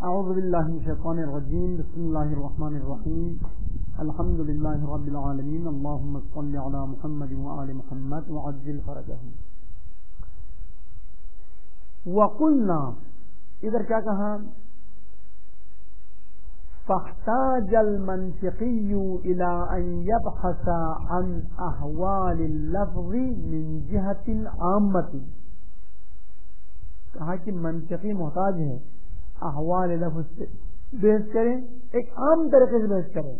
اعوذ باللہ من الشیطان الرجیم بسم اللہ الرحمن الرحیم الحمد للہ رب العالمین اللہم صل علی محمد وآل محمد وعجل فرجہم. وقلنا ادھر کیا کہا؟ فاحتاج المنطقی الى ان يبحث عن احوال اللفظ من جہت عامت. کہا کہ منطقی محتاج ہے احوال لفظ سے بحث کریں، ایک عام طریقے سے بحث کریں.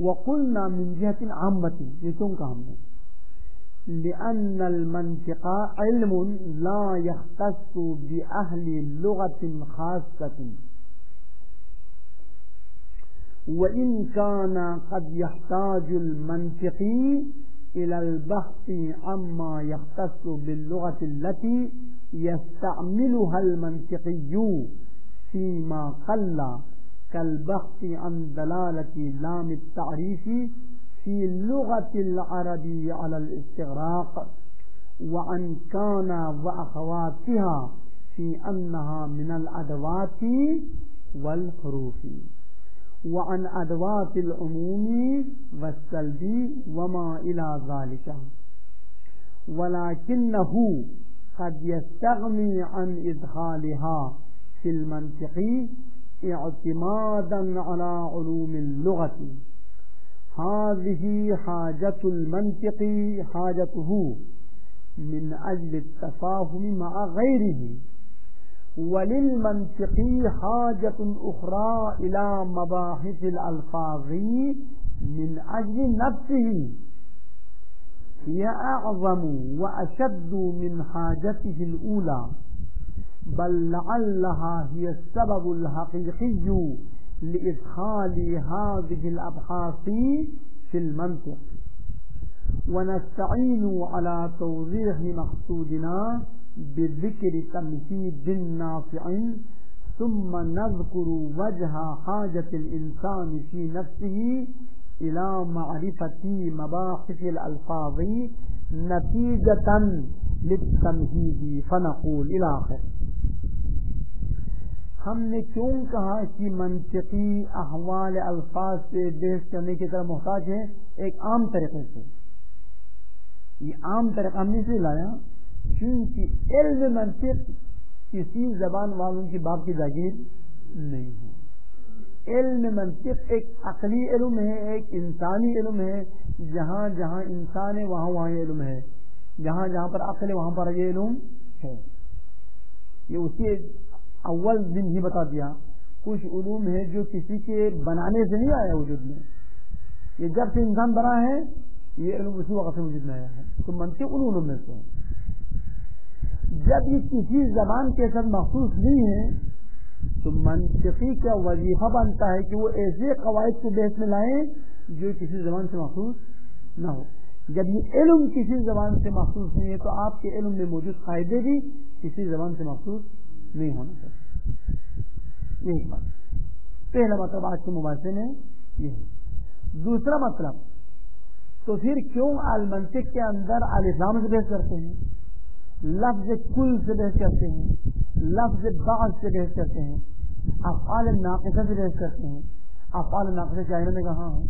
وقلنا من جہت عامت، یہ کیوں کہا ہم نے؟ لأن المنطق علم لا يختص بأهل لغة خاصة، وإن كان قد يحتاج المنطقي إلى البحث عما يختص باللغة التي يستعملها المنطقي فيما قل كالبحث عن دلالة لام التعريف في اللغة العربية على الاستغراق، وعن كان وأخواتها في أنها من الأدوات والحروف، وعن أدوات العموم والسلب وما إلى ذلك، ولكنه قد يستغني عن إدخالها في المنطق اعتمادا على علوم اللغة. هذه حاجة المنطق حاجته من أجل التفاهم مع غيره، وللمنطق حاجة أخرى إلى مباحث الألفاظ من أجل نفسه هي أعظم وأشد من حاجته الأولى، بل لعلها هي السبب الحقيقي لإدخال هذه الأبحاث في المنطق. ونستعين على توضيح مقصودنا بذكر تمهيد نافع، ثم نذكر وجه حاجة الإنسان في نفسه إلى معرفة مباحث الألفاظ نتيجة للتمهيد، فنقول إلى آخر. ہم نے کیوں کہا کہ منطقی احوال الفاظ سے بحث کرنے کی طرف محتاج ہے؟ ایک عام طریقے سے. یہ عام طریقہ ہم نے اسے لایا کیونکہ علم منطق کسی زبان والوں کی باپ کی جاگیر نہیں ہے. علم منطق ایک عقلی علم ہے، ایک انسانی علم ہے. جہاں جہاں انسان ہے وہاں وہاں یہ علم ہے، جہاں جہاں پر عقل ہے وہاں پر یہ علم ہے. یہ اسی اول دن ہی بتا دیا. کچھ علوم ہے جو کسی کے بنانے سے نہیں آیا وجود میں، یہ جب سے انسان بنا ہے یہ علم اسی وقت سے وجود میں آیا ہے. تو منطق ان علوم میں سے ہے. جب یہ کسی زبان کے ساتھ مخصوص نہیں ہے تو منطقی کا وظیفہ بنتا ہے کہ وہ ایسے قواعد کو بحث میں لائیں جو کسی زبان سے مخصوص نہ ہو. جب یہ علم کسی زبان سے مخصوص نہیں ہے تو آپ کے علم میں موجود قاعدے بھی کسی زبان سے مخصوص نہیں ہونا چاہیے. یہی بات پہلا مطلب آج کے مباحثے میں یہ ہے. دوسرا مطلب، تو پھر کیوں المنطق کے اندر الزام سے بحث کرتے ہیں، لفظ کل سے بحث کرتے ہیں، لفظ بعض سے بحث کرتے ہیں، افعال ناقصہ سے بحث کرتے ہیں. افعال ناقصہ چائنا میں کہاں ہے؟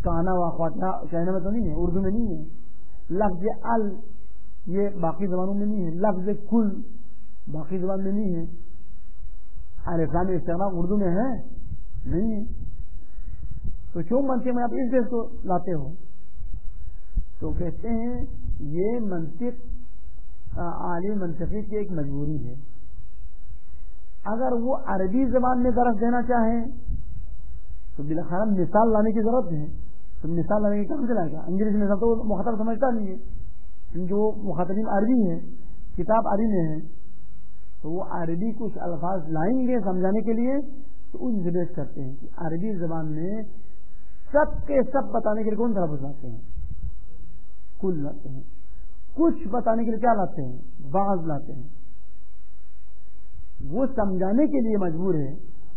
کانا واقعہ چائنا میں تو نہیں ہے، اردو میں نہیں ہے. لفظ ال یہ باقی زبانوں میں نہیں ہے. لفظ کل باقی زبان میں نہیں ہے. الفلام استعمال اردو میں ہے نہیں ہے. تو کیوں منطق میں آپ اس بحث کو لاتے ہو؟ تو کہتے ہیں یہ منطق عالم منطقی کی ایک مجبوری ہے. اگر وہ عربی زبان میں درس دینا چاہیں تو بالخیر مثال لانے کی ضرورت ہے. تو مثال لانے کی کہاں سے لائے گا؟ انگریزی مثال تو مخاطب سمجھتا نہیں ہے کیونکہ وہ مخاطبین عربی ہیں، کتاب عربی میں ہے. تو وہ عربی کچھ الفاظ لائیں گے سمجھانے کے لیے تو ان سے بحث کرتے ہیں کہ عربی زبان میں سب کے سب بتانے کے لیے کون سا لفظ لاتے ہیں؟ کل لاتے ہیں. کچھ بتانے کے لیے کیا لاتے ہیں؟ بعض لاتے ہیں. وہ سمجھانے کے لیے مجبور ہے.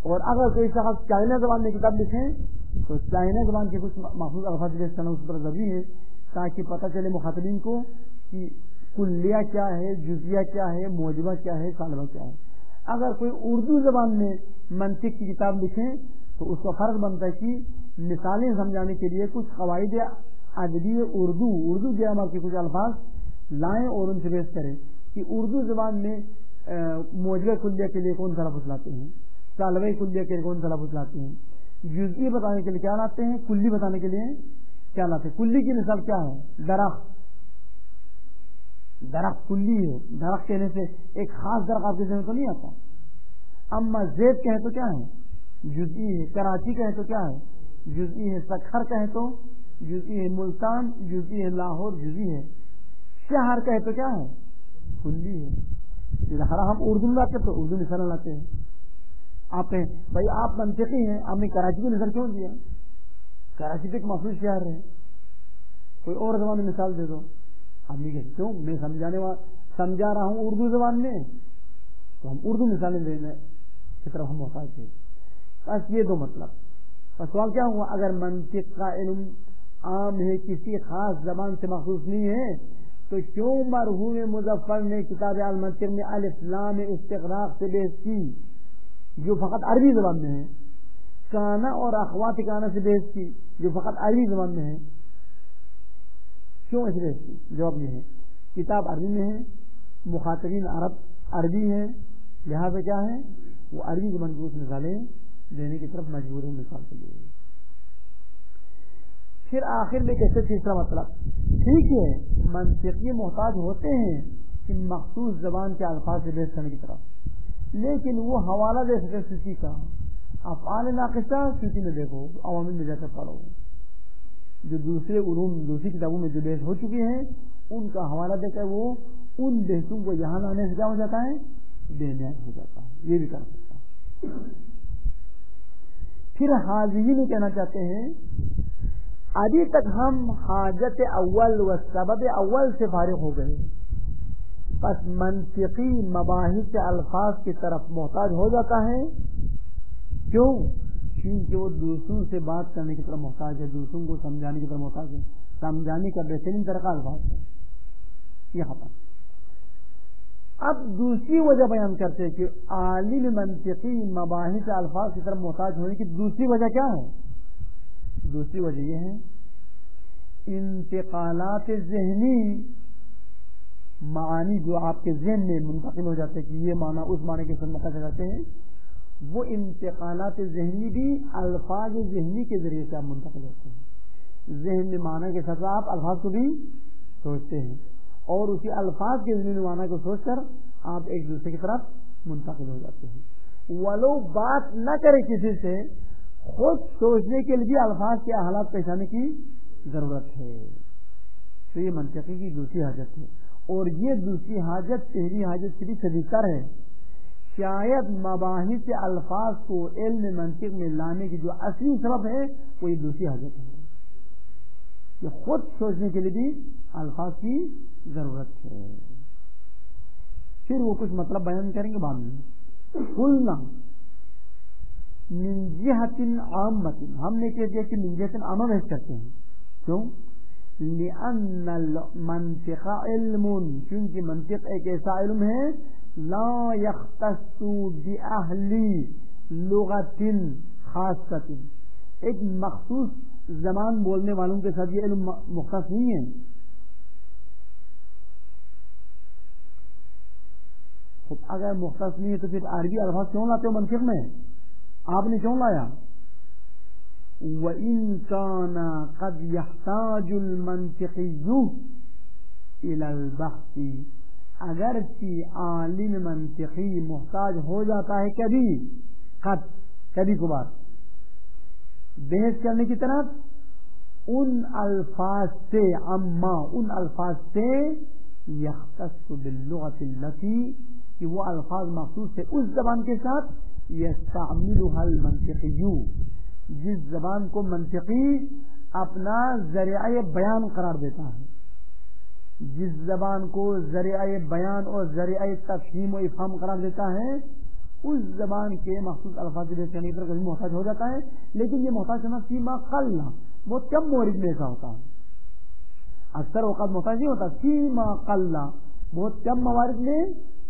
اور اگر کوئی شخص چائنا زبان میں کتاب لکھیں تو چائنا زبان کے کچھ محفوظ الفاظ بحث کرنا اس پر ضروری ہے تاکہ پتہ چلے مخاطبین کو کہ کلیہ کیا ہے، جزیہ کیا ہے، موجبہ کیا ہے، سالبہ کیا ہے. اگر کوئی اردو زبان میں منطق کی کتاب لکھیں تو اس کا فرض بنتا ہے کہ مثالیں سمجھانے کے لیے کچھ قواعد ادبی اردو گرامر کے کچھ الفاظ لائیں اور ان سے بحث کریں کہ اردو زبان میں موجودہ کلیہ کے لیے کون سا لفظ لاتے ہیں، سالوی کلیہ کے لیے کون سا لفظ لاتے ہیں، جزئی بتانے کے لیے کیا لاتے ہیں، کلی بتانے کے لیے کیا لاتے ہیں۔ کلی کی مثال کیا ہے؟ درخت کلی ہے، درخت کہنے سے ایک خاص درخت آپ کے ذہن تو نہیں آتا۔ اما زید کہے تو کیا ہے؟ جزئی ہے۔ کراچی کہے تو کیا ہے؟ جزئی ہے۔ سکھر کہے تو جزئی ہے۔ ملتان جزئی ہے۔ لاہور جزئی ہے۔ شہر کہے تو کیا ہے؟ کلی ہے۔ ہم اردو میں لاتے تو اردو مثال لاتے ہیں۔ آپ کہیں بھائی آپ منطقی ہیں، آپ نے کراچی کو نظر کیوں دیا؟ کراچی تو ایک مخصوص شہر ہے، کوئی اور زبان میں مثال دے دو۔ آپ نہیں کہتے کیوں؟ میں سمجھا رہا ہوں اردو زبان میں، تو ہم اردو مثالیں دینے کی طرف ہم محتاج تھے۔ بس یہ دو مطلب۔ بس سوال کیا ہوا؟ اگر منطق کا علم عام ہے، کسی خاص زبان سے مخصوص نہیں ہے، تو کیوں مرحوم مظفر نے کتاب المنطق میں الف لام استغراق سے بحث کی جو فقط عربی زبان میں ہے، کانا اور اخوات کانا سے بحث کی جو فقط عربی زبان میں ہے؟ کیوں ایسے بحث کی؟ جواب یہ ہے کتاب عربی میں ہے، مخاطبین عربی ہیں، لہذا کیا ہے وہ عربی زبان کی اس مثالیں دینے کی طرف مجبور ہے مثال کے لیے۔ پھر آخر میں کیسے تیسرا مطلب، ٹھیک ہے منطقی محتاج ہوتے ہیں کہ مخصوص زبان کے الفاظ سے بحث کرنے کی طرف، لیکن وہ حوالہ دے سکتے سوچی کا افعال ناقصہ سوچی میں دیکھو، عوامل میں جا کر پڑھو، جو دوسرے علوم دوسری کتابوں میں جو بحث ہو چکی ہیں ان کا حوالہ دے کر وہ ان بحثوں کو یہاں لانے سے کیا ہو جاتا ہے؟ بے نیاز ہو جاتا ہے۔ یہ بھی کر سکتا ہے۔ پھر حاضری میں کہنا چاہتے ہیں ابھی تک ہم حاجت اول و سبب اول سے فارغ ہو گئے، بس منطقی مباحث کے الفاظ کی طرف محتاج ہو جاتا ہے۔ کیوں؟ کیونکہ وہ دوسروں سے بات کرنے کی طرف محتاج ہے، دوسروں کو سمجھانے کی طرف محتاج ہے، سمجھانے کا بہترین طریقہ الفاظ ہے۔ یہ ختم۔ اب دوسری وجہ بیان کرتے ہیں کہ عالم منطقی مباحث الفاظ کی طرف محتاج ہونے کی دوسری وجہ کیا ہے؟ دوسری وجہ یہ ہے انتقالات ذہنی معانی جو آپ کے ذہن میں منتقل ہو جاتے ہیں کہ یہ معنی اس معنی کے ساتھ منتقل کرتے ہیں، وہ انتقالات ذہنی بھی الفاظ ذہنی کے ذریعے سے آپ منتقل ہوتے ہیں۔ ذہن میں معنی کے ساتھ آپ الفاظ کو بھی سوچتے ہیں اور اسی الفاظ کے ذہنی معنی کو سوچ کر آپ ایک دوسرے کی طرف منتقل ہو جاتے ہیں۔ ولو بات نہ کرے کسی سے، خود سوچنے کے لیے الفاظ کے حالات پہچانے کی ضرورت ہے۔ تو یہ منطقی کی دوسری حاجت ہے، اور یہ دوسری حاجت پہلی حاجت سے بھی شدیدتر ہے۔ شاید مباحث الفاظ کو علم منطق میں لانے کی جو اصلی سبب ہے وہ یہ دوسری حاجت ہے کہ خود سوچنے کے لیے بھی الفاظ کی ضرورت ہے۔ پھر وہ کچھ مطلب بیان کریں گے بعد میں۔ قلنا من جہت عامۃ، ہم نے کہہ دیا کہ من جہت عامہ بحث کرتے ہیں۔ کیوں؟ لأن المنطق علم، کیونکہ منطق ایک ایسا علم ہے لا یختص بأہل لغت خاصۃ، ایک مخصوص زبان بولنے والوں کے ساتھ یہ علم مختص نہیں ہے۔ اگر مختص نہیں ہے تو پھر عربی الفاظ کیوں لاتے ہو منطق میں؟ آپ نے کیوں لایا؟ وَإِن كَانَ قَدْ يَحْتَاجُ الْمَنْطِقِيُّ إِلَى الْبَحْثِ، اگرچہ عالم منطقی محتاج ہو جاتا ہے کبھی کبھار بحث کرنے کی طرف ان الفاظ سے، اما ان الفاظ سے یختص باللغت التي، کہ وہ الفاظ مخصوص ہے اس زبان کے ساتھ یستعملها المنطقی، جس زبان کو منطقی اپنا ذریعہ بیان قرار دیتا ہے، جس زبان کو ذریعہ بیان اور ذریعہ تفہیم و افہام قرار دیتا ہے، اس زبان کے مخصوص الفاظ کے کرنے پر کبھی محتاج ہو جاتا ہے، لیکن یہ محتاج ہونا فیما قل، بہت کم مورد میں ایسا ہوتا ہے، اکثر اوقات محتاج نہیں ہوتا، فیما قل بہت کم موارد میں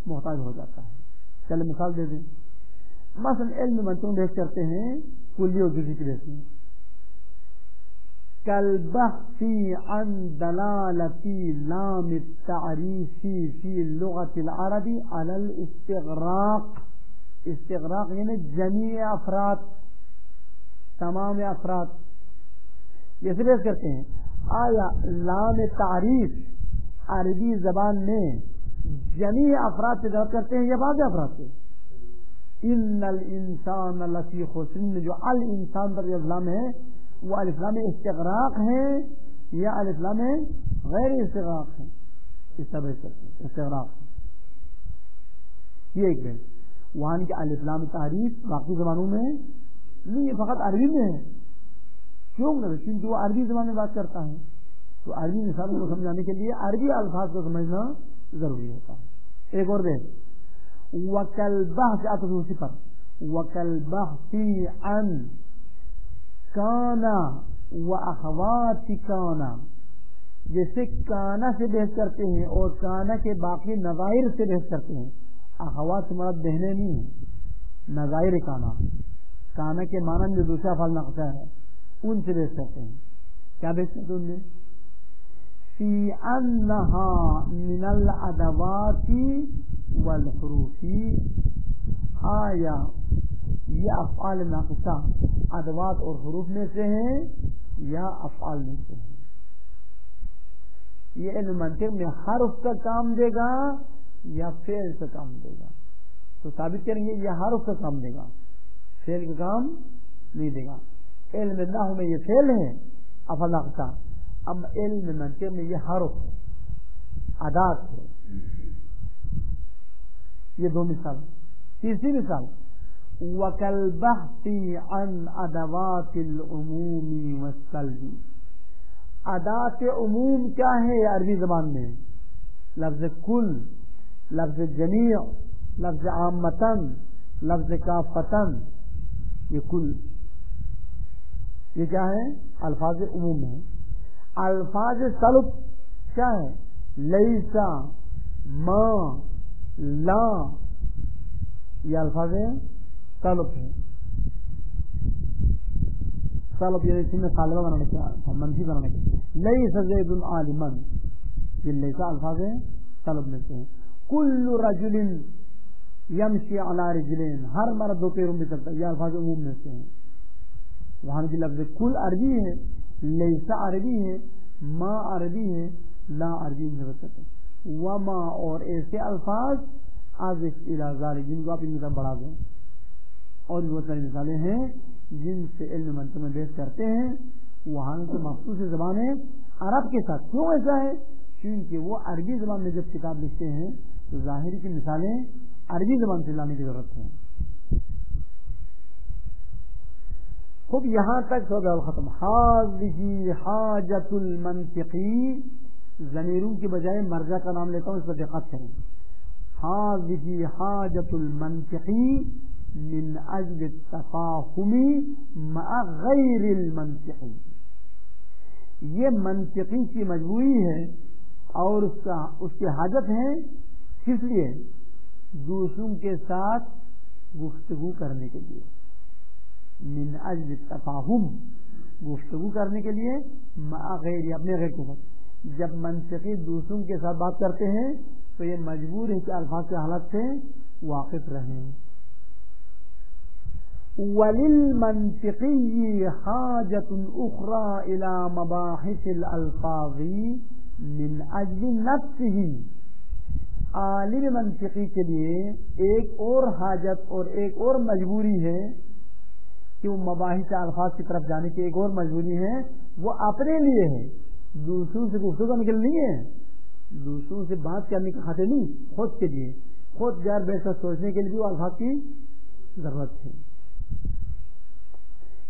محتاج ہو جاتا ہے۔ چلے مثال دے دیں. مثلا علم منطق میں بحث کرتے ہیں کلی اور جزئی کی بحث میں. كالبحث عن دلالة لام التعريف في اللغة العربي على الاستغراق. استغراق یعنی جميع افراد، تمام افراد. جیسے بحث کرتے ہیں آیا لام تعریف عربی زبان میں جميع افراد سے دلالت کرتے ہیں یا بعض افراد سے؟ ان الانسان لفی خسر، جو الانسان پر جو لام ہے وہ الف لام استغراق ہے یا الف لام غیر استغراق ہے؟ اس طرح استغراق یہ ایک بات. وہاں کے الف لام تعریف باقی زبانوں میں نہیں، یہ فقط عربی میں ہے. کیوں؟ کیونکہ وہ عربی زبان میں بات کرتا ہے، تو عربی مثالوں کو سمجھانے کے لیے عربی الفاظ کو سمجھنا ضروری ہوتا ہے. ایک اور بات وَكَالْبَحْثِ آتا دوسری پر وَكَالْبَحْثِ عَنْ کانا و اخوات کانا، جیسے کانا سے بحث کرتے ہیں اور کانا کے باقی نظائر سے بحث کرتے ہیں. اخوات سے مراد بہنیں نہیں ہیں، نظائر کانا، کانا کے معنی میں جو دوسرا افعال نقصہ ہے ان سے بحث کرتے ہیں. کیا بحث کرتے ہیں ان میں؟ فی انہا من الادوات والحروف، آیا یہ افعال ناقصہ ادوات اور حروف میں سے ہیں یا افعال میں سے ہیں. یہ علم منطق میں حرف کا کام دے گا یا فعل کا کام دے گا؟ تو ثابت کریں گے یہ حرف کا کام دے گا، فعل کا کام نہیں دے گا. علم نحو میں یہ فعل ہے افعال ناقصہ، اب علم منطق میں یہ حرف ادات ہے. یہ دو مثال. تیسری مثال وَكَالْبَحْثِ عَنْ أَدَوَاتِ الْعُمُومِ وَالسَّلْبِ. ادات عموم کیا ہے عربی زبان میں؟ لفظ کل، لفظ جمیع، لفظ عامتاً، لفظ کافتاً. یہ کل یہ کیا ہے؟ الفاظ عموم ہے. الفاظ سلب کیا ہے؟ لیسا، ما، لا، یہ الفاظ سلب ہے. سلب یعنی اس میں طالبہ بنانے کا، منفی بنانے کا. لیس زید عالما، یہ لیسا الفاظ سلب میں سے ہیں. کل رجل یمشی علی رجلین، ہر مرد دو پیروں میں چلتا ہے، یہ الفاظ عموم میں سے ہیں. وہاں کی لفظ کل عربی ہے، لیسا عربی ہے، ما عربی ہے، لا عربی میں بچتے ہیں. وما اور ایسے الفاظ عازف الی ذالک جن کو آپ ان کی طرف بڑھا دیں. اور بہت ساری مثالیں ہیں جن سے علم منطق میں بحث کرتے ہیں. وہاں سے مخصوص زبانیں عرب کے ساتھ. کیوں ایسا ہے؟ کیونکہ وہ عربی زبان میں جب کتاب لکھتے ہیں تو ظاہر کی مثالیں عربی زبان سے لانے کی ضرورت ہے. خود یہاں تک سودا ختم. حاذہ حاجت المنطقی، ضمیروں کی بجائے مرجع کا نام لیتا ہوں، اس پر دقت کریں. حاذہ حاجت المنطقی من اجل التفاہم مع غیر المنطقی. یہ منطقی کی مجبوری ہے اور اس کی حاجت ہے. کس لیے؟ دوسروں کے ساتھ گفتگو کرنے کے لیے. من اجل التفاہم، گفتگو کرنے کے لیے، مع غیر، اپنے غیر کے ساتھ. جب منطقی دوسروں کے ساتھ بات کرتے ہیں تو یہ مجبور ہے کہ الفاظ کے حالت سے واقف رہیں. وَلِلْمَنْطِقِيِّ حَاجَةٌ أُخْرَى إِلَى مَبَاحِثِ الْأَلْفَاظِ مِنْ أَجْلِ نَفْسِهِ. عالم منطقی کے لیے ایک اور حاجت اور ایک اور مجبوری ہے کہ وہ مباحث الفاظ کی طرف جانے کی ایک اور مجبوری ہے. وہ اپنے لیے ہے، دوسروں سے گفتگو کرنے کے لیے نہیں ہے، دوسروں سے بات کرنے کی خاطر نہیں، خود کے لیے، خود جار بیٹھ کر سوچنے کے لیے بھی وہ الفاظ کی ضرورت ہے.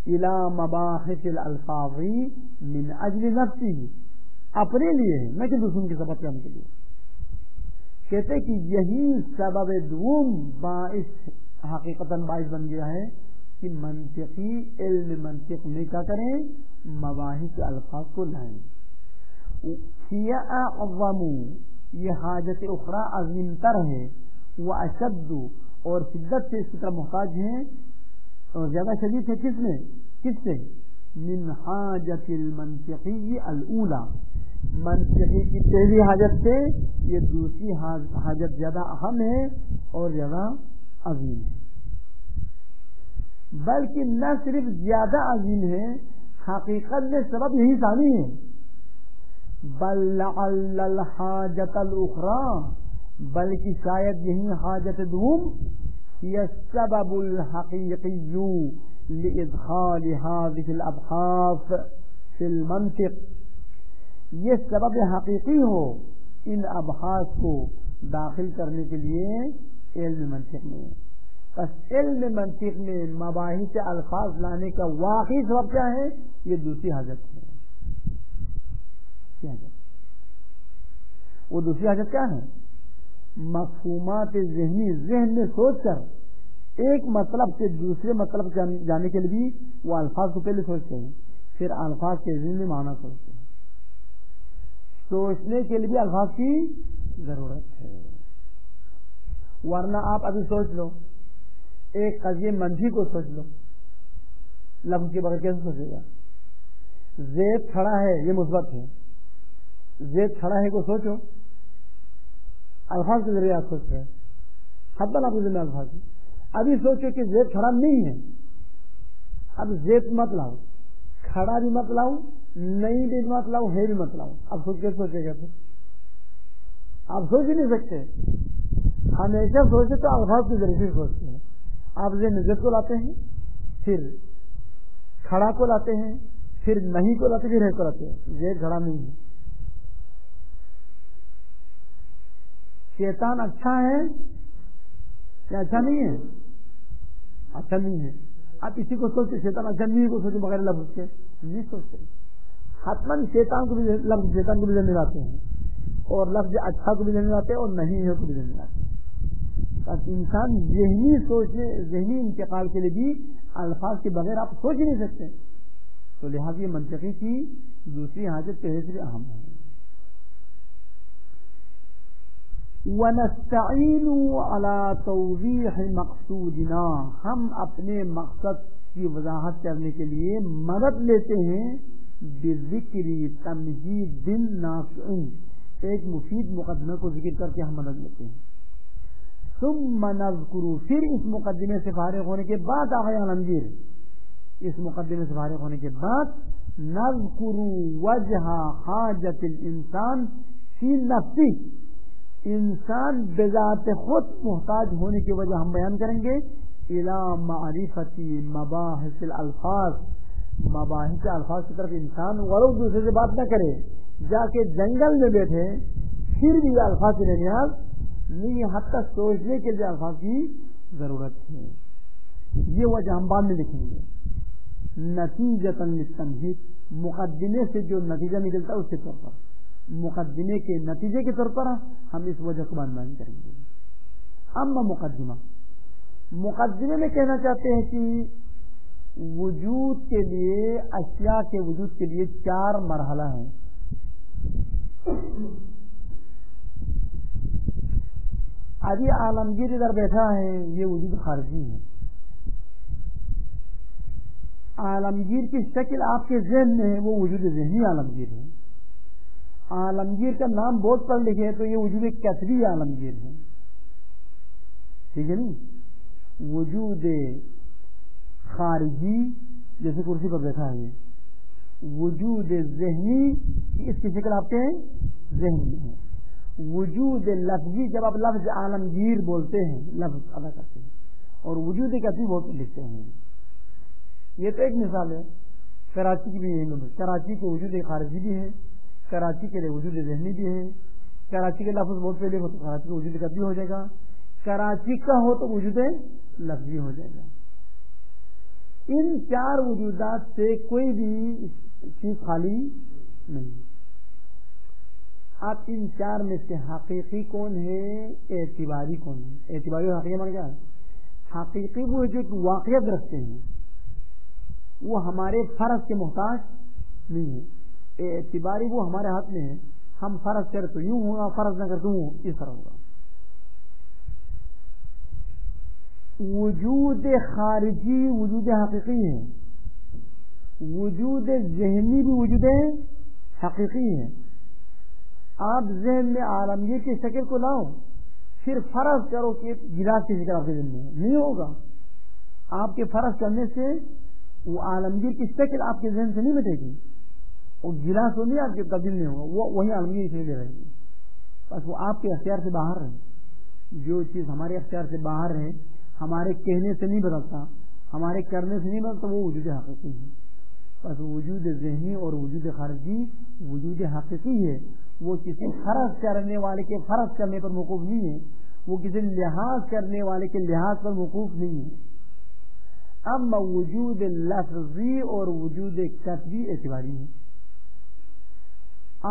الى مباحث الالفاظ من اجل نفسه، اپنے لیے ہے، نہ کہ دوسروں کی سبب کرنے کے لیے. کہتے کہ یہی سبب دوم باعث حقیقتاً باعث بن گیا ہے کہ منطقی علم منطق میں کیا کریں؟ مباحث الفاظ کو لائیں. ہی اعظم، یہ حاجت اخرى عظیم تر ہے. واشد، اور شدت سے اس کی طرف محتاج ہیں اور زیادہ شدید ہے کس میں؟ کس سے؟ من حاجت المنطقی الاولی، منطقی کی پہلی حاجت سے یہ دوسری حاجت زیادہ اہم ہے اور زیادہ عظیم ہے، بلکہ نہ صرف زیادہ عظیم ہے، حقیقت میں سبب یہی ثانی ہے، بل لعل الحاجت الاخری، بلکہ شاید یہی حاجت دوم یہ السبب الحقیقی لادخال هذه الابحاث فی المنطق، یہ سبب حقیقی ہو ان ابحاث کو داخل کرنے کے لیے علم منطق میں۔ بس علم منطق میں مباحث الفاظ لانے کا واقعی سبب کیا ہے؟ یہ دوسری حاجت ہے۔ وہ دوسری حاجت کیا ہے؟ مفہومات ذہنی، ذہن میں سوچ کر ایک مطلب سے دوسرے مطلب جانے کے لیے بھی وہ الفاظ کو پہلے سوچتے ہیں، پھر الفاظ کے ذہن میں معنی سوچتے ہیں۔ سوچنے کے لیے بھی الفاظ کی ضرورت ہے، ورنہ آپ ابھی سوچ لو ایک قضیے منفی کو سوچ لو، لفظ کے بغیر کیسے سوچے گا؟ زید کھڑا ہے یہ مثبت ہے، زید کھڑا ہے کو سوچو، الفاظ کے ذریعے آپ سوچ رہے ہیں، حتیٰ آپ کے ذمہ الفاظ ہے۔ ابھی سوچو کہ زید کھڑا نہیں ہے، اب زید مت لاؤ، کھڑا بھی مت لاؤ، نہیں بھی مت لاؤ، ہے بھی مت لاؤ، اب سوچ کے سوچے گا؟ پھر آپ سوچ ہی نہیں سکتے، ہمیشہ سوچے تو الفاظ کے ذریعے سوچتے ہیں۔ آپ زید کو لاتے ہیں، پھر کھڑا کو لاتے ہیں، پھر نہیں کو لاتے، پھر ہے کو لاتے ہیں، زید کھڑا نہیں ہے۔ شیطان اچھا ہے یا اچھا نہیں ہے؟ اچھا نہیں ہے۔ آپ اسی کو سوچتے شیطان اچھا نہیں ہے کو سوچے بغیر لفظ کے نہیں سوچتے، حتماً شیطان کو بھی لفظ شیطان کو بھی ذہن میں لاتے ہیں اور لفظ اچھا کو بھی ذہن میں لاتے ہیں اور نہیں ہے کو بھی ذہن میں لاتے ہیں۔ تاکہ انسان ذہنی سوچنے، ذہنی انتقال کے لیے بھی الفاظ کے بغیر آپ سوچ ہی نہیں سکتے، تو لہٰذا یہ منطقی کی دوسری حاجت پہلے سے اہم ہے۔ وَنَسْتَعِينُ عَلَى تَوْضِيحِ مَقْصُودِنَا، ہم اپنے مقصد کی وضاحت کرنے کے لیے مدد لیتے ہیں بِذِكْرِ تَمْهِيدٍ نَافِعٍ، ایک مفید مقدمے کو ذکر کر کے ہم مدد لیتے ہیں۔ ثُمَّ نَذْكُرُ، پھر اس مقدمے سے فارغ ہونے کے بعد آقا عالمگیر اس مقدمے سے فارغ ہونے کے بعد نَذْكُرُ وَجْهَ حَاجَةِ الْإِنسَانِ فِي نَفْسِهِ، انسان بذات خود محتاج ہونے کی وجہ ہم بیان کریں گے الی معرفتی مباحث الفاظ، مباحث الفاظ کی طرف انسان ولو دوسرے سے بات نہ کرے، جا کے جنگل میں بیٹھے پھر بھی الفاظ کی نیاز نہیں، حتیٰ سوچنے کے لیے الفاظ کی ضرورت ہے۔ یہ وجہ ہم بعد میں لکھیں گے۔ نتیجۃ للتمہید، مقدمے سے جو نتیجہ نکلتا ہے اس کے طور پر، مقدمے کے نتیجے کے طور پر ہم اس وجہ کو بیان کریں گے۔ اما مقدمے میں کہنا چاہتے ہیں کہ وجود کے لیے، اشیاء کے وجود کے لیے 4 مرحلہ ہیں۔ ابھی عالمگیر ادھر بیٹھا ہے، یہ وجود خارجی ہے۔ عالمگیر کی شکل آپ کے ذہن میں ہے، وہ وجود ذہنی عالمگیر ہے۔ عالمگیر کا نام بہت پڑھ لکھے تو یہ وجود کسبی عالمگیر ہے، ٹھیک ہے نہیں؟ وجود خارجی جیسے کرسی پر بیٹھا ہے، وجود ذہنی اس کی شکل آپ کے ذہنی ہے۔ وجود لفظی، جب آپ لفظ عالمگیر بولتے ہیں، لفظ ادا کرتے ہیں، اور وجود کسبی بہت لکھتے ہیں۔ یہ تو ایک مثال ہے، کراچی کی بھی ہے، کراچی کے وجود خارجی بھی ہے، کراچی کے لیے وجود ذہنی بھی ہے۔ کراچی کے لفظ بہت پہلے ہو تو کراچی کا وجود کبھی ہو جائے گا، کراچی کا ہو تو وجود لفظی ہو جائے گا۔ ان 4 وجودات سے کوئی بھی چیز خالی نہیں۔ آپ ان 4 میں سے حقیقی کون ہے، اعتباری کون ہے؟ اعتباری اور حقیقی مانا کیا ہے؟ حقیقی وہ جو ایک واقعیت رکھتے ہیں، وہ ہمارے فرض کے محتاج نہیں ہے۔ اعتباری وہ ہمارے ہاتھ میں ہے، ہم فرض کریں تو یوں ہوگا، فرض نہ کریں تو اس طرح ہوگا۔ وجود خارجی وجود حقیقی ہے، وجود ذہنی بھی وجود حقیقی ہے. آپ ذہن میں عالمگیر کی شکل کو لاؤ، پھر فرض کرو کہ گلاس کی شکل آپ کے ذہن میں نہیں ہوگا. آپ کے فرض کرنے سے وہ عالمگیر کی شکل آپ کے ذہن سے نہیں مٹے گی، وہ گلاس وہ نہیں آپ کے تبدیل نہیں ہوگا، وہ وہی عالمگیر کی شکل رہے گی. بس وہ آپ کے اختیار سے باہر ہے. جو چیز ہمارے اختیار سے باہر ہے، ہمارے کہنے سے نہیں بدلتا، ہمارے کرنے سے نہیں بدلتا، وہ وجود حقیقی ہے. بس وجود ذہنی اور وجود خارجی وجود حقیقی ہے. وہ کسی فرض کرنے والے کے فرض کرنے پر موقوف نہیں ہے، وہ کسی لحاظ کرنے والے کے لحاظ پر موقوف نہیں ہے. اما وجود لفظی اور وجود کتبی اعتباری ہے.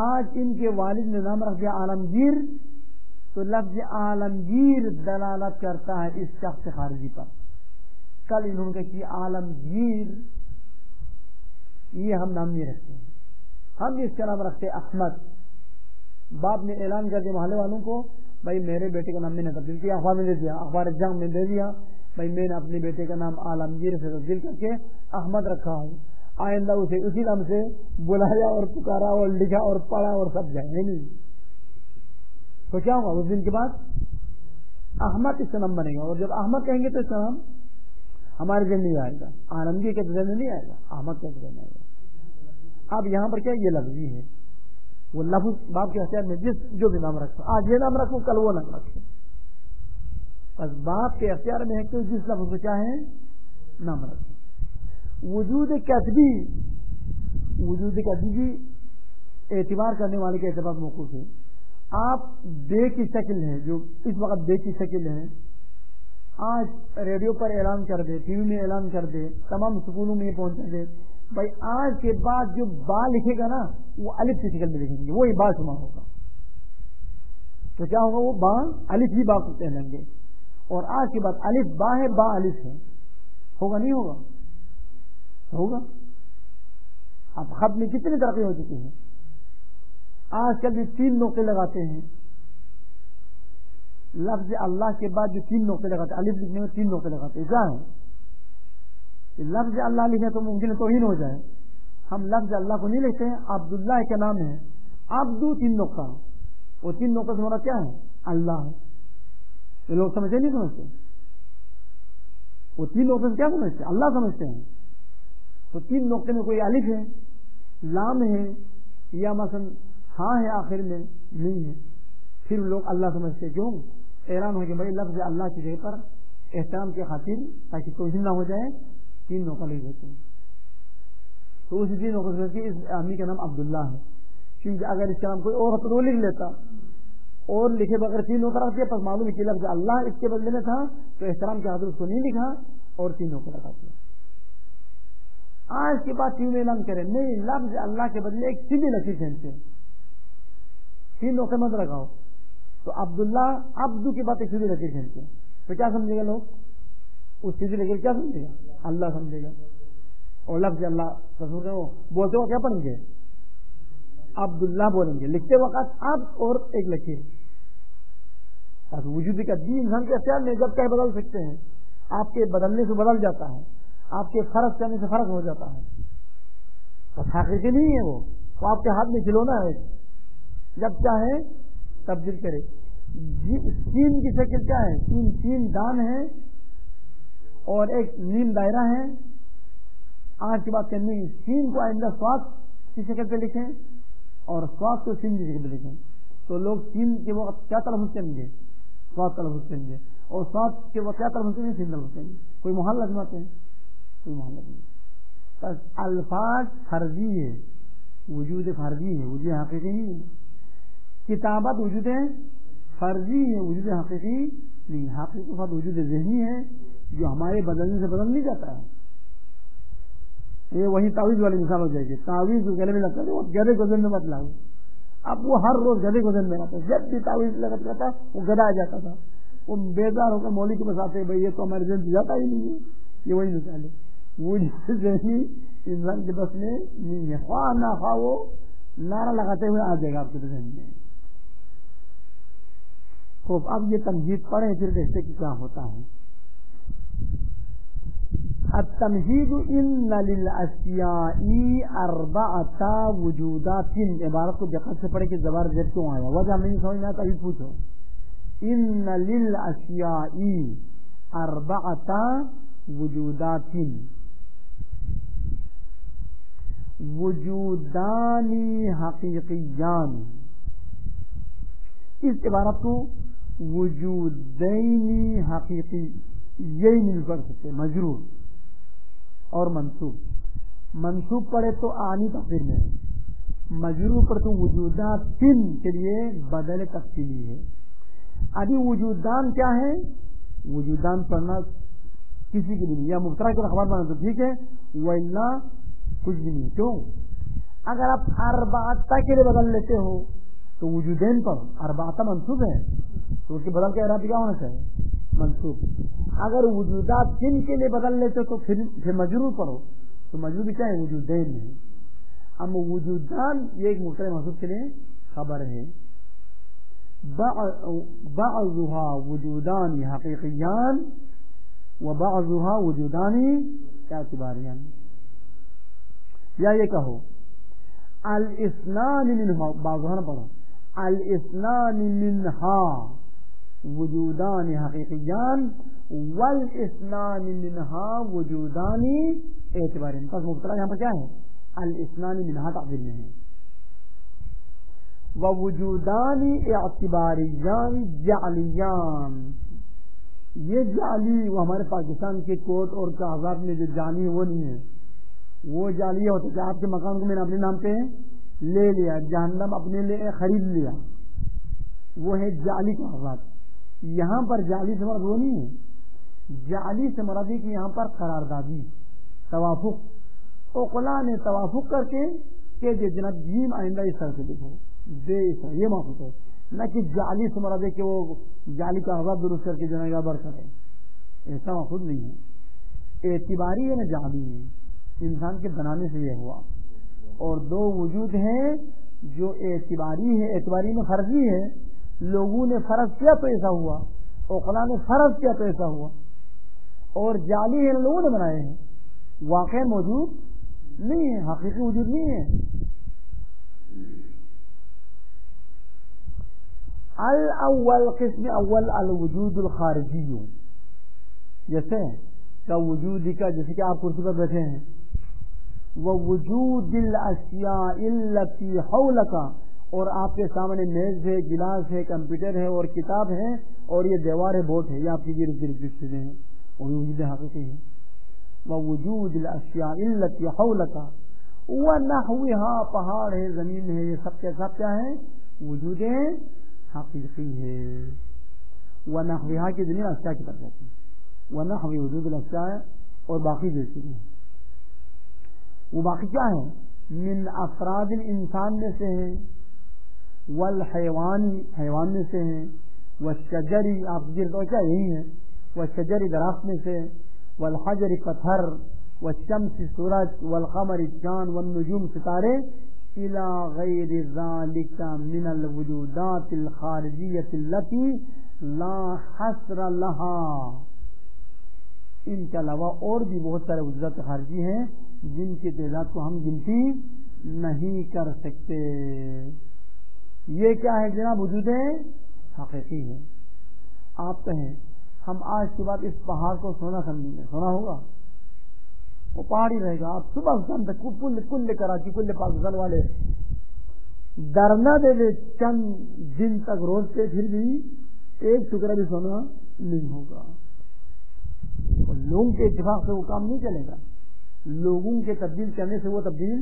آج ان کے والد نے نام رکھ دیا عالمگیر، تو لفظ عالمگیر دلالت کرتا ہے اس شخص خارجی پر. کل انہوں نے کہا عالمگیر، یہ ہم نام نہیں رکھتے ہیں، ہم اس کا نام رکھتے احمد. باپ نے اعلان کر دیا محلے والوں کو، بھائی میرے بیٹے کا نام میں نے تبدیل کیا، اخبار میں دے دیا، اخبار جنگ میں دے دیا، بھائی میں نے اپنے بیٹے کا نام عالمگیر سے تبدیل کر کے احمد رکھا ہوں. آئندہ اسے اسی نام سے بلایا اور پکارا اور لکھا اور پڑھا اور سب جائے نہیں، تو کیا ہوگا؟ اس دن کے بعد احمد اس کا نام بنے گا، اور جب احمد کہیں گے تو اس کا نام ہمارے ذہن نہیں آئے گا، عالمگیر کے ذہن میں نہیں آئے گا، احمد کے ذہن میں آئے گا. اب یہاں پر کیا یہ لفظی ہے، وہ لفظ باپ کے اختیار میں جس جو بھی نام رکھو، آج یہ نام رکھو کل وہ نام رکھو. بس باپ کے اختیار میں ہے کہ جس لفظ کو چاہیں نام رکھو. وجود کتبی، وجود کتبی اعتبار کرنے والے کے اعتبار موقوف ہے. آپ بے کی شکل ہے، جو اس وقت بے کی شکل ہے، آج ریڈیو پر اعلان کر دے، ٹی وی میں اعلان کر دے، تمام سکولوں میں یہ پہنچا دے، بھائی آج کے بعد جو با لکھے گا نا وہ الف کی شکل میں لکھیں گے، وہی با شمار ہوگا. تو کیا ہوگا؟ وہ با الف ہی با کو کہہ لیں گے، اور آج کے بعد الف با ہے، با الف ہے. ہوگا نہیں ہوگا؟ ہوگا. اب خط میں کتنی ترقی ہو چکی ہے. آج کل بھی 3 نقطے لگاتے ہیں، لفظ اللہ کے بعد جو 3 نقطے لگاتے ہیں، الف لکھنے میں 3 نقطے لگاتے ہیں. کیا ہے؟ لفظ اللہ لکھے تو ممکن ہے توہین ہو جائے. ہم لفظ اللہ کو نہیں لکھتے ہیں، عبداللہ کا نام ہے، عبدو 3 نقطہ، وہ 3 نقطہ سے ہمارا کیا ہے؟ اللہ ہے. یہ لوگ سمجھتے نہیں سمجھتے، وہ 3 نقطے سے کیا سمجھتے ہیں؟ اللہ سمجھتے ہیں. تو 3 نقطے میں کوئی الف ہے، لام ہے، یا مثلا ہاں ہے آخر میں نہیں ہے، پھر لوگ اللہ سمجھتے. کیوں؟ اعلان ہو کہ بھائی لفظ اللہ کی جگہ پر احترام کی خاطر تاکہ توہین نہ ہو جائے 3 نقطہ لکھ دیتے ہیں. تو اسی 3 نقطے سے اس آدمی کا نام عبداللہ ہے، کیونکہ اگر اس کا نام کوئی اور تو لکھ لیتا، اور لکھے بغیر 3 نقطہ رکھ دیا، پس معلوم ہے کہ لفظ اللہ اس کے بدلے میں تھا، تو احترام کی خاطر اس کو نہیں لکھا اور 3 نقطہ لگا دیا. آج کے بعد کیوں اعلان کریں؟ نہیں، لفظ اللہ کے بدلے ایک سیدھی لکیر کھینچتے، 3 نقطے مت لگاؤ. تو عبداللہ عبدو کے بعد ایک سیدھی لکیر کھینچتے، تو کیا سمجھے گا لوگ؟ اس سیدھی لکیر کیا سمجھے گا؟ اللہ سمجھے گا. اور لفظ اللہ تصور وہ بولتے ہو کیا پڑھیں گے؟ عبداللہ بولیں گے، لکھتے وقت اب اور ایک لکیر. وجود کا دی انسان کے اختیار میں جب کہیں بدل سکتے ہیں، آپ کے بدلنے سے بدل جاتا ہے، آپ کے فرض کرنے سے فرض ہو جاتا ہے. بس حقیقی نہیں ہے وہ آپ کے ہاتھ میں کھلونا ہے، جب چاہے تبدیل کرے. سین کی شکل کیا ہے؟ تین دان ہے اور ایک نیم دائرہ ہے. آج کی بات کرنی، سین کو آئندہ سواد کی شکل پہ لکھیں اور سواد کو سین کی شکل پہ لکھیں، تو لوگ سین کے وقت کیا تلفظ کریں گے؟ سواد تلفظ کریں گے، اور سواد کے وقت کیا تلفظ کریں گے؟ سین تلفظ کریں گے. کوئی محل لازماتے ہیں؟ کوئی محل نہیں. بس الفاظ فرضی ہے، وجود فرضی ہے، وجود حقیقی نہیں ہے. کتابت وجود فرضی ہے، وجود حقیقی نہیں. حقیقی بات وجود ذہنی ہے جو ہمارے بدلنے سے بدل نہیں جاتا ہے. یہ وہی تعویذ والی مثال ہو جائے گی. تعویذ جو گلے میں لگتا ہے وہ گدے کو ذہن میں مت لاؤ. اب وہ ہر روز گدے کو ذہن میں لاتا ہے، جب بھی تعویذ لگتا رہتا وہ گدا آ جاتا تھا، وہ بیدار ہو کر مولوی کے پاس آتے، بھائی یہ تو ہمارے ذہن سے جاتا ہی نہیں ہے. یہ وہی مثال ہے، وجود ذہنی انسان کے بس میں نہیں ہے. خواہ نہ خواہ وہ نعرہ لگاتے ہوئے آ جائے گا آپ کے ذہن میں. خوب اب یہ تمہید پڑھیں، پھر دیکھتے کہ کیا ہوتا ہے. التمہید ان للاشیاء اربعۃ وجودات، عبارت کو دقت سے پڑھے کہ زبر زیر کیوں آیا، وجہ نہیں سمجھ میں آتا ابھی پوچھو. ان للاشیاء اربعۃ وجودات، وجودان حقیقیان. اس عبارت کو وجودین حقیقیین پڑھ سکتے، مجرور اور منصوب. منصوب پڑھے تو آنی تفسیر میں، مجرور پڑھے تو وجودات کے لیے بدل تفصیلی ہے. ابھی وجودان کیا ہے؟ وجودان پڑھنا کسی کے لیے نہیں، یا مبتدا کے خبر بنا تو ٹھیک ہے، وَإِلَّا کچھ بھی نہیں. کیوں؟ اگر آپ اربعۃ کے لیے بدل لیتے ہو تو وجودین پر اربعۃ منصوب ہے تو اس کے بدل کے اعراب کیا ہونا چاہیے؟ منصوب. اگر وجودات جن کے لیے بدل لیتے ہو تو پھر مجرور پڑھو تو مجرور کیا ہے؟ وجودین ہے. اب وجودان یہ ایک مبتدا منصوب کے لیے خبر ہے. بعضها وجودان حقیقیان وبعضها وجودان اعتباریان. یا یہ کہو الاثنان منها، بعضها نہ پڑھو، الاثنان منها وجودان حقیقیان والاثنان منها وجودان اعتباریان. پس مبتدا یہاں پر کیا ہے؟ الاثنان منها تعبیر میں ہے. ووجودان اعتباریان جعلیان، یہ جعلی وہ ہمارے پاکستان کے کوٹ اور کاغذات میں جو جعلی ہے وہ نہیں ہے، وہ جعلی ہوتا ہے کہ آپ کے مکان کو میں نے اپنے نام پہ لے لیا، جہنم اپنے لیے خرید لیا، وہ ہے جعلی کاغذات. یہاں پر جعلی سے مراد وہ نہیں ہے، جعلی سے مراد ہے کہ یہاں پر قراردادی، توافق، اوقلا نے توافق کر کے کہ جناب جیم آئندہ اس طرح سے دیکھو دے، یہ موقف ہے، نہ کہ جعلی سے مراد ہے کہ وہ جعلی کاغذات درست کر کے جنگا بر کرے، ایسا موقف نہیں ہے. اعتباری ہے نا جعلی ہے، انسان کے بنانے سے یہ ہوا. اور دو وجود ہیں جو اعتباری ہے، اعتباری میں فرضی ہے، لوگوں نے فرض کیا تو ایسا ہوا، اوقلا نے فرض کیا تو ایسا ہوا. اور جعلی ہے لوگوں نے بنائے ہیں، واقع موجود نہیں ہے، حقیقی وجود نہیں ہے. الاول قسم اول الوجود الخارجی، جیسے کا وجود کا، جیسے کہ آپ کرسی پر بیٹھے ہیں، ووجود الاشیاء التي حولک، اور آپ کے سامنے میز ہے، گلاس ہے، کمپیوٹر ہے اور کتاب ہے اور یہ دیوار ہے، بورڈ ہے، یہ آپ کی گرد گرد چیزیں ہیں اور یہ وجود حقیقی ہے. ووجود الاشیاء التي حولک ونحوها، پہاڑ ہے، زمین ہے، یہ سب کے سب کیا ہے؟ وجود حقیقی ہے. ونحوها کی دنیا اشیاء کی طرف جاتی ہے، ونحو وجود الاشیاء اور باقی جیسی ہیں. وہ باقی کیا ہے؟ من افراد انسان میں سے ہیں، والحیوان حیوان میں سے ہیں، والشجری آپ گرد کیا یہی ہے، والشجری درخت میں سے، والحجر پتھر، والشمس سورج، والقمر چاند، والنجوم ستارے، الى غیر ذلك من الوجودات الخارجیة التي لا حصر لها. ان کے علاوہ اور بھی بہت سارے وجودات خارجی ہیں جن کی تعداد کو ہم گنتی نہیں کر سکتے. یہ کیا ہے جناب؟ وجود حقیقی ہے. آپ کہیں ہم آج کے بعد اس پہاڑ کو سونا سمجھیں گے، سونا ہوگا، وہ پہاڑ ہی رہے گا. آپ صبح شام تک کل کراچی کل پاکستان والے درنا دے دے چند دن تک روز سے، پھر بھی ایک ٹکڑا بھی سونا نہیں ہوگا. لوگوں کے اتفاق سے وہ کام نہیں چلے گا، لوگوں کے تبدیل کرنے سے وہ تبدیل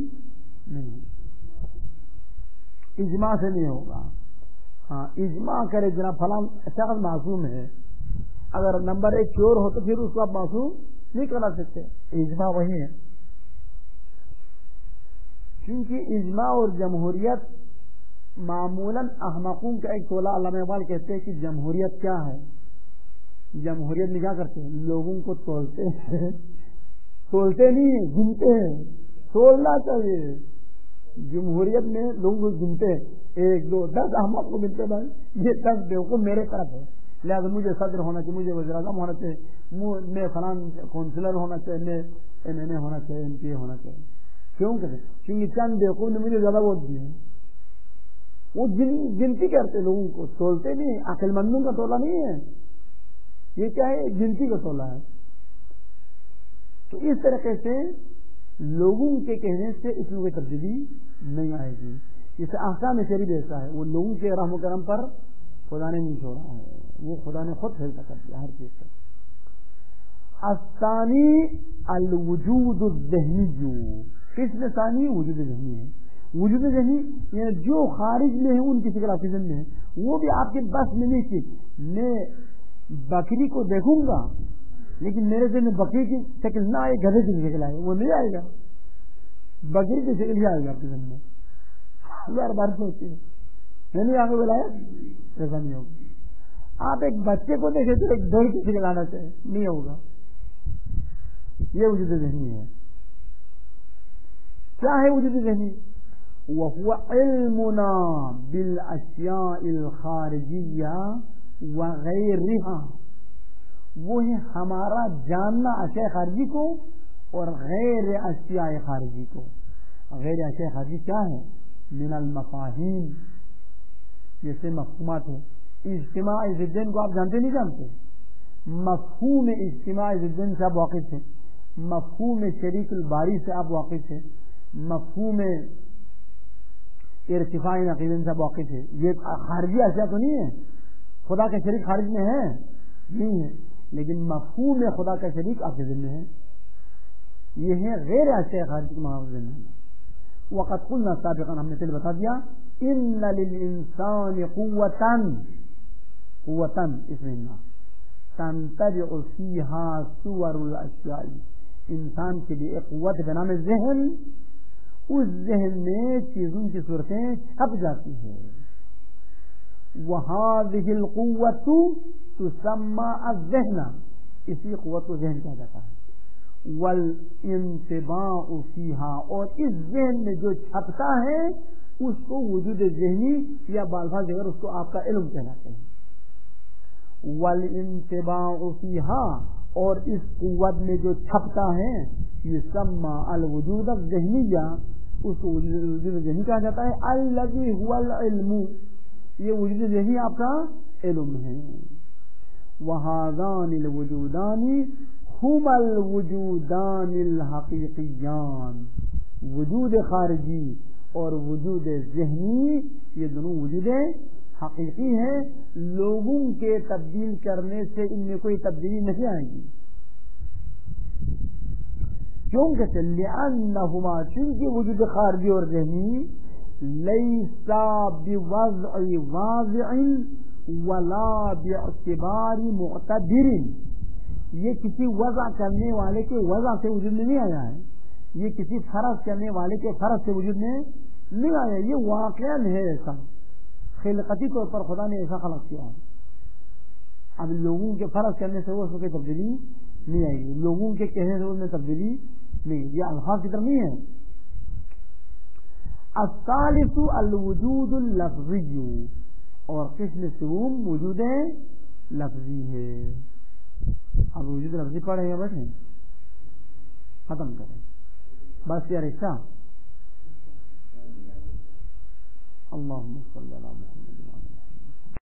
نہیں، اجماع سے نہیں ہوگا. ہاں اجماع کرے جناب فلاں شخص معصوم ہے، اگر نمبر ایک چور ہو تو پھر اس کو آپ معصوم نہیں کرا سکتے، اجماع وہی ہے. کیونکہ اجماع اور جمہوریت معمولاً احمقوں کا ایک ٹولہ، علامہ اقبال کہتے ہیں کہ جمہوریت کیا ہے؟ جمہوریت میں کیا کرتے ہیں؟ لوگوں کو تولتے ہیں، تولتے نہیں گنتے ہیں، تولنا چاہیے. جمہوریت میں لوگوں کو گنتے ہیں، 1 2 10 احمق کو گنتے، بھائی یہ 10 بیوقوف میرے طرف ہے، لہٰذا مجھے صدر ہونا چاہیے، مجھے وزیر اعظم ہونا چاہیے، میں فلان کونسلر ہونا چاہیے، میں MNA ہونا چاہیے، MP ہونا چاہیے. کیوں کرے؟ کیونکہ چند دیکھو نے مجھے زیادہ ووٹ دیے. وہ گنتی کرتے لوگوں کو، تولتے نہیں. عقل مندوں کا تولا نہیں ہے یہ، کیا ہے؟ گنتی کا تولا ہے. تو اس طریقے سے لوگوں کے کہنے سے اس میں کوئی تبدیلی نہیں آئے گی. اس احکام شریعت ایسا ہے، وہ لوگوں کے رحم و کرم پر خدا نے نہیں چھوڑا ہے، وہ خدا نے خود فیصلہ کر دیا ہر چیز کا. الثانی الوجود الذہنی، قسم ثانی وجود ذہنی ہے. وجود ذہنی یعنی جو خارج میں ہے ان کی شکل آپ کے ذہن میں ہے، وہ بھی آپ کے بس میں نہیں. کہ میں بکری کو دیکھوں گا لیکن میرے ذہن میں بکری کی شکل نہ آئے، گدھے کی شکل آئے، وہ نہیں آئے گا. بکری کی شکل ہی آئے گا آپ کے ذہن میں. ہزار بار سوچتے ہیں میں نہیں آگے بلایا، ایسا نہیں ہوگا. آپ ایک بچے کو دیکھے تو ایک دور کی شکل آنا چاہیے، نہیں ہوگا. یہ وجود ذہنی ہے. کیا ہے وجود ذہنی؟ وَهُوَ عِلْمُنَا بِالْأَشْيَاءِ الْخَارِجِيَّةِ وَغَيْرِهَا، وہ ہے ہمارا جاننا اشیاء خارجی کو اور غیر اشیاء خارجی کو. غیر اشیاء خارجی کیا ہے؟ من المفاہیم، جیسے مفہومات ہے. اجتماع ضدین کو آپ جانتے نہیں جانتے؟ مفہوم اجتماع ضدین سے آپ واقف ہیں، مفہوم شریک الباری سے آپ واقف ہیں، مفہوم ارتفاع عقیدن سے آپ واقف ہیں. یہ خارجی اشیاء تو نہیں ہے. خدا کا شریک خارج میں ہے نہیں ہے، لیکن مفہوم خدا کا شریک آپ کے ذہن میں ہے. یہ ہے غیر اشیاء خارجی کے معاوضے میں. وقت قلنا سابقا، ہم نے پہلے بتا دیا، ان للانسان قوتن اس میں تنتبع فیہا صور الاشیاء، انسان کے لیے ایک قوت بنا میں ذہن، اس ذہن میں چیزوں کی صورتیں چھپ جاتی ہیں. وَهَذِهِ الْقُوَّةُ تُسَمَّى الذِّهْنَ، اسی قوت کو ذہن کہا جاتا ہے. وَالْإِنْتِبَاعُ فِيهَا، اور اس ذہن میں جو چھپتا ہے اس کو وجود ذہنی یا بالفاظ اگر اس کو آپ کا علم کہلاتے ہیں. وَالْإِنْتِبَاعُ فِيهَا، اور اس قوت میں جو چھپتا ہے يسمى الوجود الذہنیہ، اس کو وجود ذہنی کہا جاتا ہے. الذی هو العلم، یہ وجود ذہنی آپ کا علم ہے. وهذان الوجودان هم الوجودان الحقیقیان، وجود خارجی اور وجود ذہنی یہ دونوں وجود حقیقی ہیں. لوگوں کے تبدیل کرنے سے ان میں کوئی تبدیلی نہیں آئے گی. کیوں کہتے ہیں؟ لأنہما، چونکہ وجود خارجی اور ذہنی لیسا بوضع واضع ولا باعتبار معتبر، یہ کسی وضع کرنے والے کے وضع سے وجود میں نہیں آیا ہے، یہ کسی فرض کرنے والے کے فرض سے وجود میں نہیں آیا. یہ واقعہ ہے ایسا، خلقتی طور پر خدا نے ایسا خلق کیا ہے. اب لوگوں کے فرض کرنے سے وہ اس میں تبدیلی نہیں آئے گی، لوگوں کے کہنے سے اس میں تبدیلی نہیں. یہ الفاظ کی طرف نہیں ہے. الثالث الوجود اللفظی، اور قسم سوم وجود لفظی ہے. اب وجود لفظی پڑھے یا بیٹھے ختم کریں بس یار. اچھا اللہم صلی اللہ علیہ وسلم.